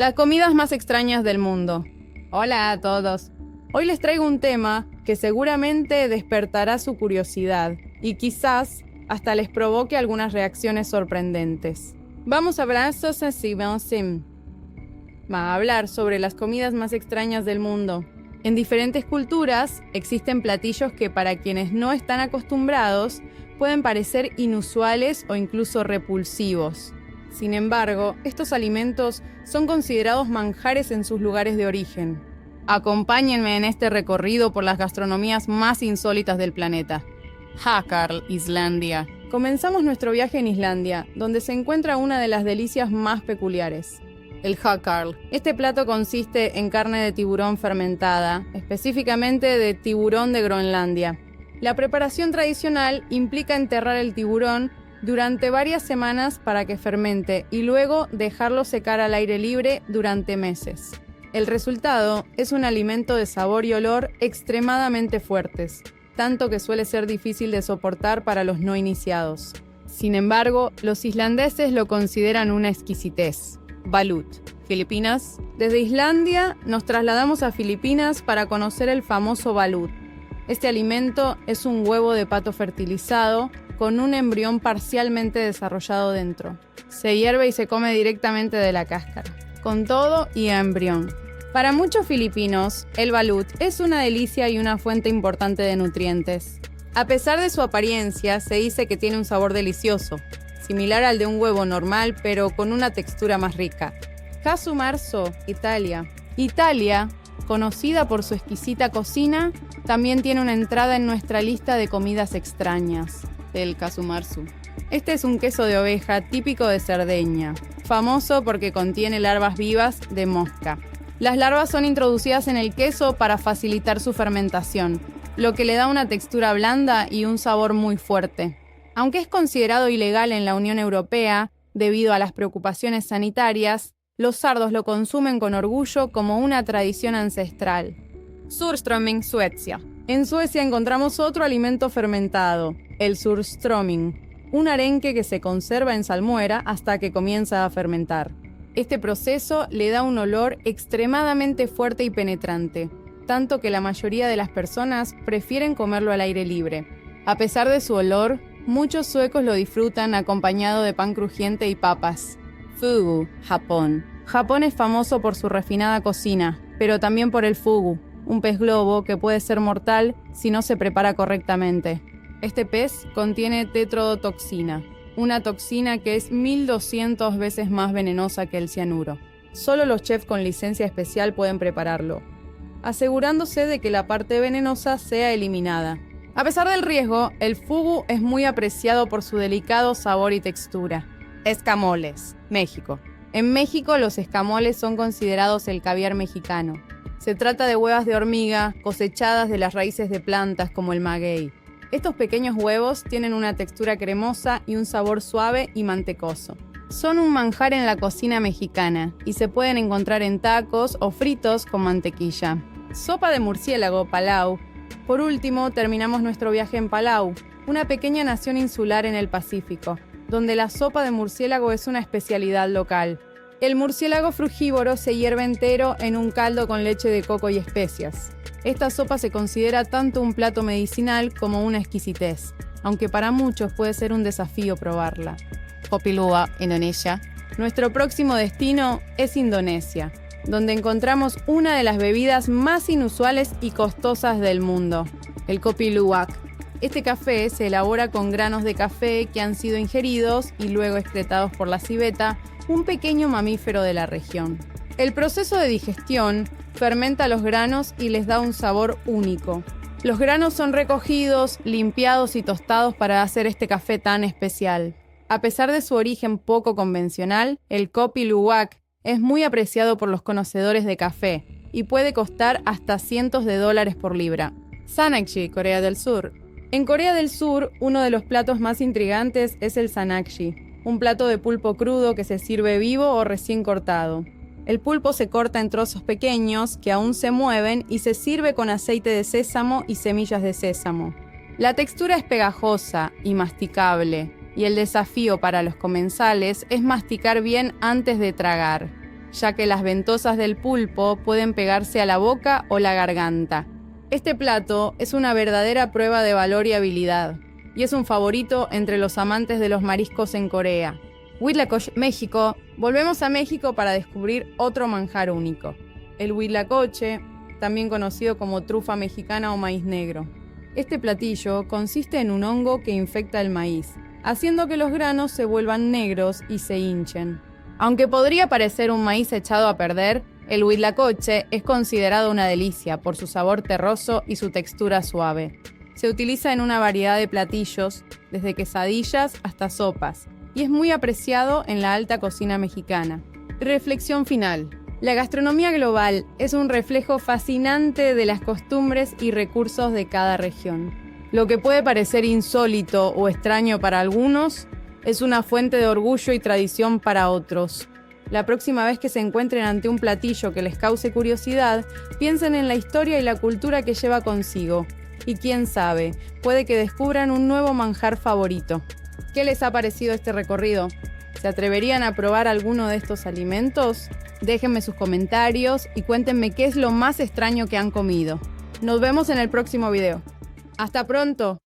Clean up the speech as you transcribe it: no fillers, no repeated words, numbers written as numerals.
Las comidas más extrañas del mundo. Hola a todos. Hoy les traigo un tema que seguramente despertará su curiosidad y quizás hasta les provoque algunas reacciones sorprendentes. Vamos a hablar sobre las comidas más extrañas del mundo. En diferentes culturas existen platillos que para quienes no están acostumbrados pueden parecer inusuales o incluso repulsivos. Sin embargo, estos alimentos son considerados manjares en sus lugares de origen. Acompáñenme en este recorrido por las gastronomías más insólitas del planeta. Hakkarl, Islandia. Comenzamos nuestro viaje en Islandia, donde se encuentra una de las delicias más peculiares, el hakkarl. Este plato consiste en carne de tiburón fermentada, específicamente de tiburón de Groenlandia. La preparación tradicional implica enterrar el tiburón durante varias semanas para que fermente y luego dejarlo secar al aire libre durante meses. El resultado es un alimento de sabor y olor extremadamente fuertes, tanto que suele ser difícil de soportar para los no iniciados. Sin embargo, los islandeses lo consideran una exquisitez. Balut, Filipinas. Desde Islandia nos trasladamos a Filipinas para conocer el famoso balut. Este alimento es un huevo de pato fertilizado con un embrión parcialmente desarrollado dentro. Se hierve y se come directamente de la cáscara, con todo y embrión. Para muchos filipinos, el balut es una delicia y una fuente importante de nutrientes. A pesar de su apariencia, se dice que tiene un sabor delicioso, similar al de un huevo normal, pero con una textura más rica. Casu Marzo, Italia. Italia, conocida por su exquisita cocina, también tiene una entrada en nuestra lista de comidas extrañas, el casu marzu. Este es un queso de oveja típico de Cerdeña, famoso porque contiene larvas vivas de mosca. Las larvas son introducidas en el queso para facilitar su fermentación, lo que le da una textura blanda y un sabor muy fuerte. Aunque es considerado ilegal en la Unión Europea, debido a las preocupaciones sanitarias, los sardos lo consumen con orgullo como una tradición ancestral. Surströmming, Suecia. En Suecia encontramos otro alimento fermentado, el surströmming, un arenque que se conserva en salmuera hasta que comienza a fermentar. Este proceso le da un olor extremadamente fuerte y penetrante, tanto que la mayoría de las personas prefieren comerlo al aire libre. A pesar de su olor, muchos suecos lo disfrutan acompañado de pan crujiente y papas. Fugu, Japón. Japón es famoso por su refinada cocina, pero también por el fugu, un pez globo que puede ser mortal si no se prepara correctamente. Este pez contiene tetrodotoxina, una toxina que es 1200 veces más venenosa que el cianuro. Solo los chefs con licencia especial pueden prepararlo, asegurándose de que la parte venenosa sea eliminada. A pesar del riesgo, el fugu es muy apreciado por su delicado sabor y textura. Escamoles, México. En México los escamoles son considerados el caviar mexicano. Se trata de huevas de hormiga cosechadas de las raíces de plantas como el maguey. Estos pequeños huevos tienen una textura cremosa y un sabor suave y mantecoso. Son un manjar en la cocina mexicana y se pueden encontrar en tacos o fritos con mantequilla. Sopa de murciélago, Palau. Por último, terminamos nuestro viaje en Palau, una pequeña nación insular en el Pacífico, donde la sopa de murciélago es una especialidad local. El murciélago frugívoro se hierve entero en un caldo con leche de coco y especias. Esta sopa se considera tanto un plato medicinal como una exquisitez, aunque para muchos puede ser un desafío probarla. Kopi Luwak, Indonesia. Nuestro próximo destino es Indonesia, donde encontramos una de las bebidas más inusuales y costosas del mundo, el Kopi Luwak. Este café se elabora con granos de café que han sido ingeridos y luego excretados por la civeta, un pequeño mamífero de la región. El proceso de digestión fermenta los granos y les da un sabor único. Los granos son recogidos, limpiados y tostados para hacer este café tan especial. A pesar de su origen poco convencional, el Kopi Luwak es muy apreciado por los conocedores de café y puede costar hasta cientos de dólares por libra. Sanakji, Corea del Sur. En Corea del Sur, uno de los platos más intrigantes es el sanakji, un plato de pulpo crudo que se sirve vivo o recién cortado. El pulpo se corta en trozos pequeños que aún se mueven y se sirve con aceite de sésamo y semillas de sésamo. La textura es pegajosa y masticable, y el desafío para los comensales es masticar bien antes de tragar. ya que las ventosas del pulpo pueden pegarse a la boca o la garganta. Este plato es una verdadera prueba de valor y habilidad, y es un favorito entre los amantes de los mariscos en Corea. Huitlacoche, México. Volvemos a México para descubrir otro manjar único, el huitlacoche, también conocido como trufa mexicana o maíz negro. Este platillo consiste en un hongo que infecta el maíz, haciendo que los granos se vuelvan negros y se hinchen. Aunque podría parecer un maíz echado a perder, el huitlacoche es considerado una delicia por su sabor terroso y su textura suave. Se utiliza en una variedad de platillos, desde quesadillas hasta sopas, y es muy apreciado en la alta cocina mexicana. Reflexión final. La gastronomía global es un reflejo fascinante de las costumbres y recursos de cada región. Lo que puede parecer insólito o extraño para algunos, es una fuente de orgullo y tradición para otros. La próxima vez que se encuentren ante un platillo que les cause curiosidad, piensen en la historia y la cultura que lleva consigo. Y quién sabe, puede que descubran un nuevo manjar favorito. ¿Qué les ha parecido este recorrido? ¿Se atreverían a probar alguno de estos alimentos? Déjenme sus comentarios y cuéntenme qué es lo más extraño que han comido. Nos vemos en el próximo video. ¡Hasta pronto!